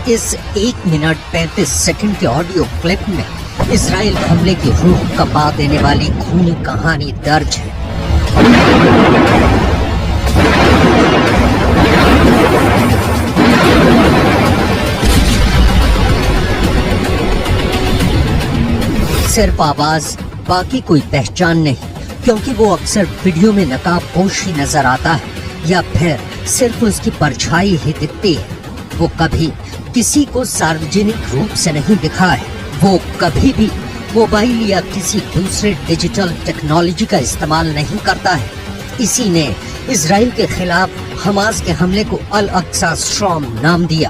इस 1 minute 35 second के audio clip में इजराइल हमले की रूह कपा देने वाली खूनी कहानी दर्ज है। सिर्फ आवाज, बाकी कोई पहचान नहीं, क्योंकि वो अक्सर वीडियो में नकाबपोश ही नजर आता है या फिर सिर्फ उसकी परछाई ही दिखती है। वो कभी किसी को सार्वजनिक रूप से नहीं दिखा है। वो कभी भी मोबाइल या किसी दूसरे डिजिटल टेक्नोलॉजी का इस्तेमाल नहीं करता है। इसी ने इजराइल के खिलाफ हमास के हमले को अल अक्सा स्ट्रॉम नाम दिया।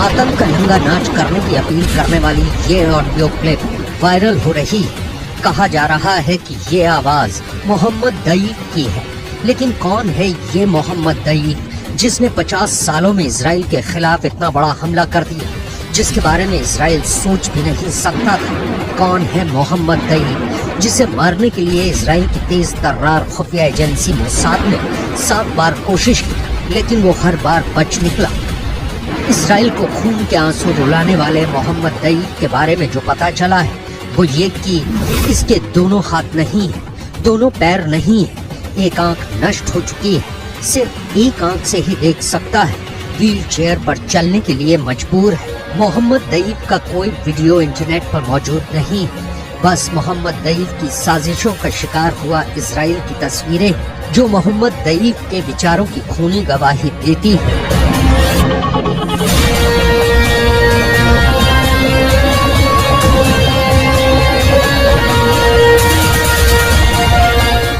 आतंक का नंगा नाच करने की अपील करने वाली ये ऑडियो क्लिप वायरल हो रही है। कहा जा रहा है कि ये आवाज मोहम्मद दईक की है, लेकिन कौन है ये मोहम्मद दईक जिसने 50 सालों में इजराइल के खिलाफ इतना बड़ा हमला कर दिया, जिसके बारे में इजराइल सोच भी नहीं सकता था। कौन है मोहम्मद दईक जिसे मारने के लिए इजराइल की तेज तर्रार खुफिया एजेंसी मोसाद ने 7 बार कोशिश की, लेकिन वो हर बार बच निकला। इजराइल को खून के आंसू रुलाने वाले मोहम्मद दईक के बारे में जो पता चला है वो ये कि इसके दोनों हाथ नहीं है, दोनों पैर नहीं है, एक आंख नष्ट हो चुकी है, सिर्फ एक आंख से ही देख सकता है, व्हील चेयर पर चलने के लिए मजबूर है। मोहम्मद दईक का कोई वीडियो इंटरनेट पर मौजूद नहीं है, बस मोहम्मद दईक की साजिशों का शिकार हुआ इजराइल की तस्वीरें जो मोहम्मद दईक के विचारों की खूनी गवाही देती है।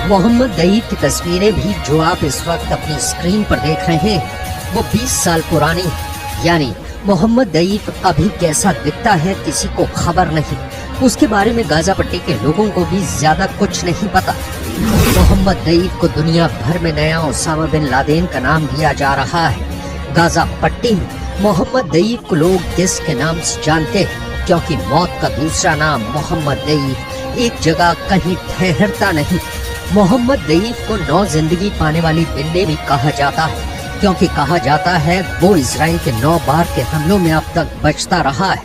मोहम्मद दईक की तस्वीरें भी जो आप इस वक्त अपनी स्क्रीन पर देख रहे हैं वो 20 साल पुरानी है। यानी मोहम्मद दईक अभी कैसा दिखता है किसी को खबर नहीं। उसके बारे में गाजा पट्टी के लोगों को भी ज्यादा कुछ नहीं पता। मोहम्मद दईक को दुनिया भर में नया ओसामा बिन लादेन का नाम दिया जा रहा है। गाजा पट्टी में मोहम्मद दईक को लोग किस के नाम से जानते हैं, क्योंकि मौत का दूसरा नाम मोहम्मद दईक एक जगह कहीं ठहरता नहीं। मोहम्मद दईक को नौ जिंदगी पाने वाली बिल्ली भी कहा जाता है, क्योंकि कहा जाता है वो इजराइल के 9 बार के हमलों में अब तक बचता रहा है।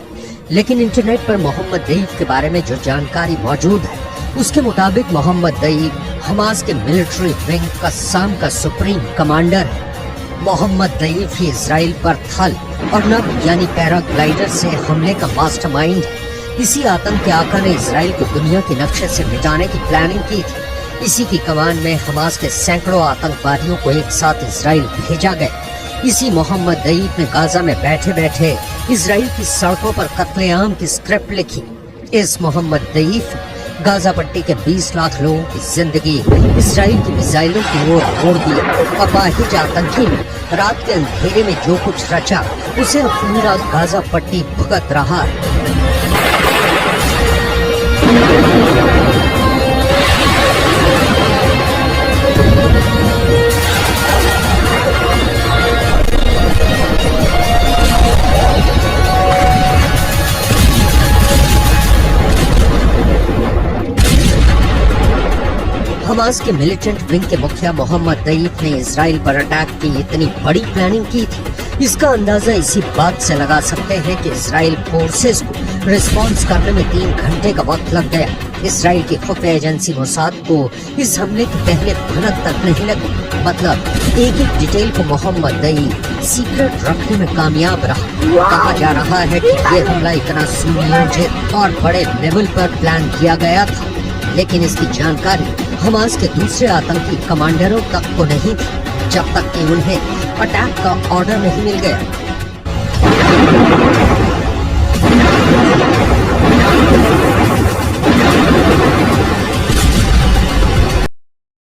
लेकिन इंटरनेट पर मोहम्मद दईक के बारे में जो जानकारी मौजूद है उसके मुताबिक मोहम्मद दईक हमास के मिलिट्री विंग कस्साम का सुप्रीम कमांडर है। मोहम्मद दईक ही इजराइल पर थल और नभ यानी पैराग्लाइडर से हमले का मास्टरमाइंड है। इसी आतंक के आका ने इजराइल को दुनिया के नक्शे से मिटाने की प्लानिंग की थी। इसी की कमान में हमास के सैकड़ों आतंकवादियों को एक साथ इजराइल भेजा गया। इसी मोहम्मद दईक ने गाजा में बैठे बैठे इजराइल की सड़कों पर कत्लेआम की स्क्रिप्ट लिखी। इस मोहम्मद दईक गाजा पट्टी के 20 लाख लोगों की जिंदगी इजराइल की मिसाइलों की ओर मोड़ दी। अपाहिज आतंकी ने रात के अंधेरे में जो कुछ रचा उसे पूरा गाजा पट्टी भुगत रहा है। हमास के मिलिटेंट विंग के मुखिया मोहम्मद दईक ने इजराइल पर अटैक की इतनी बड़ी प्लानिंग की थी। इसका अंदाजा इसी बात से लगा सकते हैं कि इजराइल फोर्सेस को रिस्पांस करने में 3 घंटे का वक्त लग गया। इजराइल की खुफिया एजेंसी मोसाद को इस हमले की पहले भनक तक नहीं लगी। मतलब एक एक डिटेल को मोहम्मद दईक सीक्रेट रखने में कामयाब रहा। कहा जा रहा है कि ये हमला इतना सुनियोजित और बड़े लेवल पर प्लान किया गया था, लेकिन इसकी जानकारी हमास के दूसरे आतंकी कमांडरों तक को नहीं थी, जब तक कि उन्हें अटैक का ऑर्डर नहीं मिल गया।